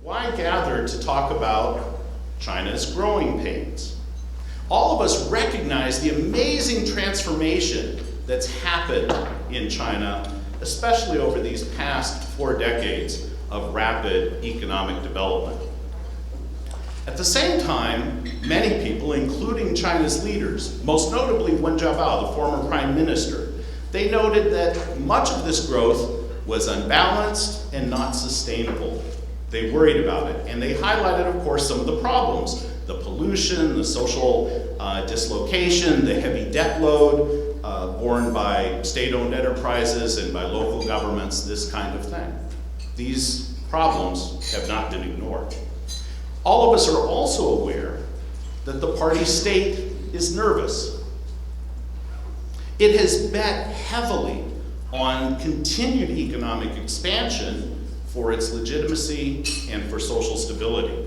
Why gather to talk about China's growing pains? All of us recognize the amazing transformation that's happened in China, especially over these past 4 decades of rapid economic development. At the same time, many people, including China's leaders, most notably Wen Jiabao, the former prime minister, they noted that much of this growth was unbalanced and not sustainable. They worried about it, and they highlighted, of course, some of the problems: the pollution, the social dislocation, the heavy debt load borne by state-owned enterprises and by local governments, this kind of thing. These problems have not been ignored. All of us are also aware that the party state is nervous. It has bet heavily on continued economic expansion for its legitimacy and for social stability.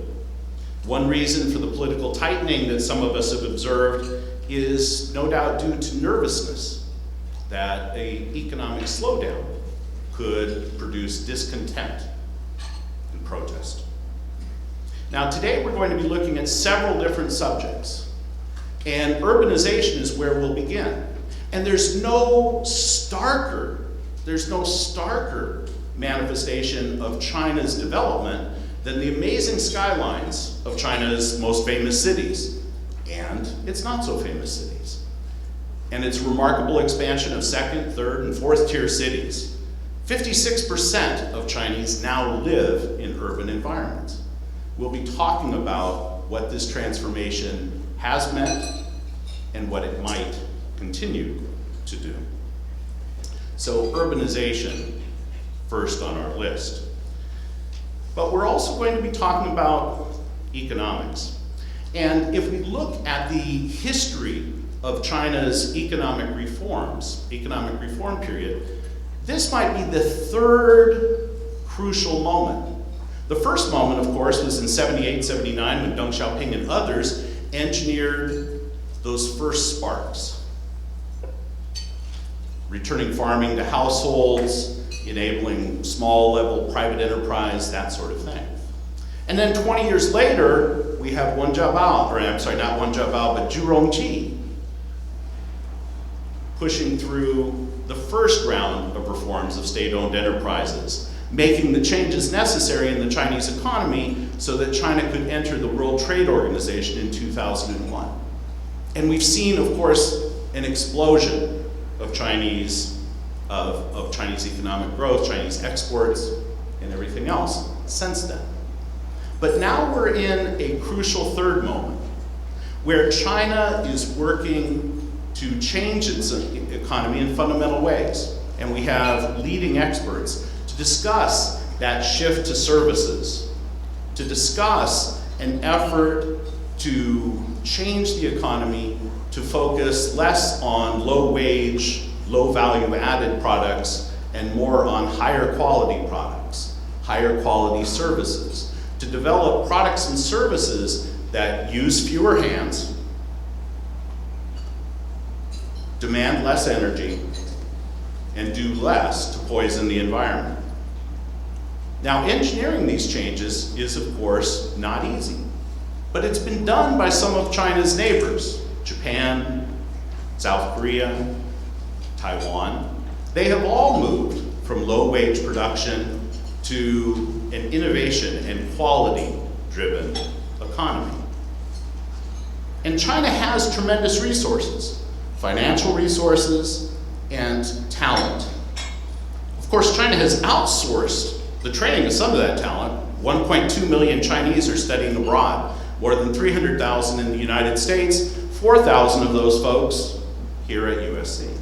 One reason for the political tightening that some of us have observed is no doubt due to nervousness that an economic slowdown could produce discontent and protest. Now, today we're going to be looking at several different subjects, and urbanization is where we'll begin. And there's no starker manifestation of China's development than the amazing skylines of China's most famous cities and its not so famous cities, and its remarkable expansion of second, third, and fourth tier cities. 56% of Chinese now live in urban environments. We'll be talking about what this transformation has meant and what it might continue to do. So urbanization, first on our list. But we're also going to be talking about economics. And if we look at the history of China's economic reform period, this might be the third crucial moment. The first moment, of course, was in 78, 79, when Deng Xiaoping and others engineered those first sparks, returning farming to households, enabling small-level private enterprise, that sort of thing. And then 20 years later, we have Wen Jiabao, or I'm sorry, not Wen Jiabao, but Zhu Rongji, pushing through the first round of reforms of state-owned enterprises, making the changes necessary in the Chinese economy so that China could enter the World Trade Organization in 2001. And we've seen, of course, an explosion of Chinese economic growth, Chinese exports, and everything else since then. But now we're in a crucial third moment where China is working to change its economy in fundamental ways. And we have leading experts to discuss that shift to services, to discuss an effort to change the economy to focus less on low-wage, low-value-added products and more on higher quality products, higher quality services, to develop products and services that use fewer hands, demand less energy, and do less to poison the environment. Now, engineering these changes is, of course, not easy, but it's been done by some of China's neighbors, Japan, South Korea, Taiwan. They have all moved from low-wage production to an innovation and quality-driven economy. And China has tremendous resources, financial resources, and talent. Of course, China has outsourced the training of some of that talent. 1.2 million Chinese are studying abroad, more than 300,000 in the United States, 4,000 of those folks here at USC.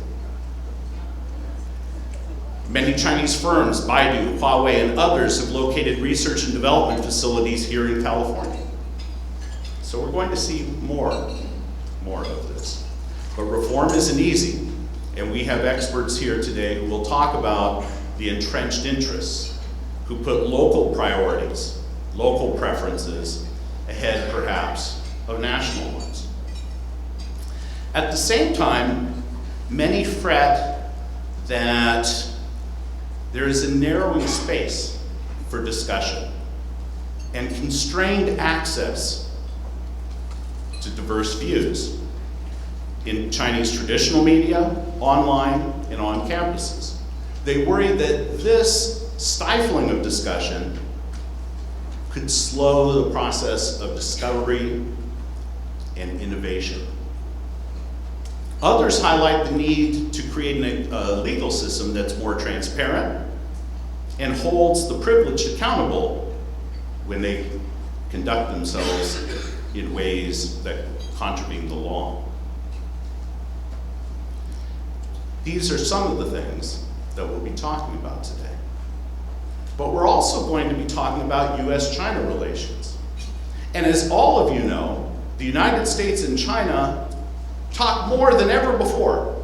Many Chinese firms, Baidu, Huawei, and others have located research and development facilities here in California. So we're going to see more of this. But reform isn't easy, and we have experts here today who will talk about the entrenched interests, who put local priorities, local preferences, ahead perhaps of national ones. At the same time, many fret that there is a narrowing space for discussion. and constrained access to diverse views in Chinese traditional media, online, and on campuses. They worry that this stifling of discussion could slow the process of discovery and innovation. Others highlight the need to create a legal system that's more transparent and holds the privileged accountable when they conduct themselves in ways that contravene the law. These are some of the things that we'll be talking about today. But we're also going to be talking about U.S.-China relations. And as all of you know, the United States and China talk more than ever before.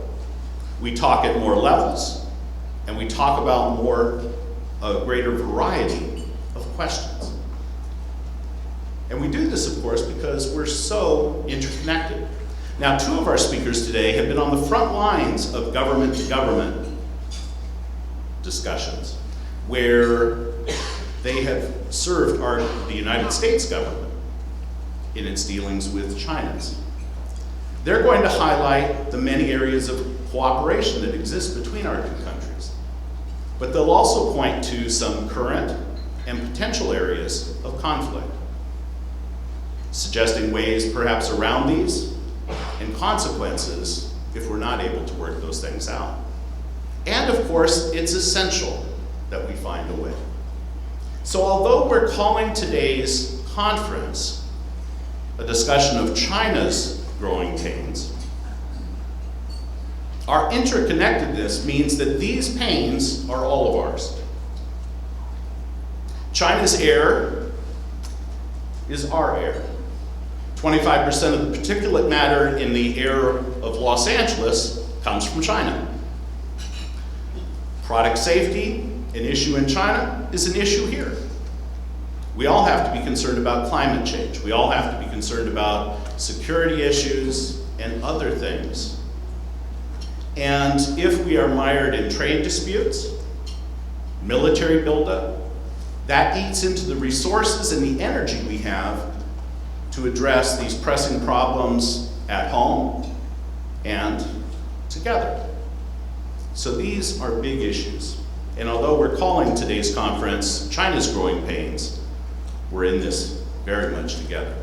We talk at more levels, and we talk about a greater variety of questions. And we do this, of course, because we're so interconnected. Now, two of our speakers today have been on the front lines of government-to-government discussions, where they have served the United States government in its dealings with China's. They're going to highlight the many areas of cooperation that exist between our two countries. But they'll also point to some current and potential areas of conflict, suggesting ways perhaps around these and consequences if we're not able to work those things out. And of course, it's essential that we find a way. So although we're calling today's conference a discussion of China's growing pains, our interconnectedness means that these pains are all of ours. China's air is our air. 25% of the particulate matter in the air of Los Angeles comes from China. Product safety, an issue in China, is an issue here. We all have to be concerned about climate change. We all have to be concerned about security issues and other things. And if we are mired in trade disputes, military buildup, that eats into the resources and the energy we have to address these pressing problems at home and together. So these are big issues. And although we're calling today's conference China's Growing Pains, we're in this very much together.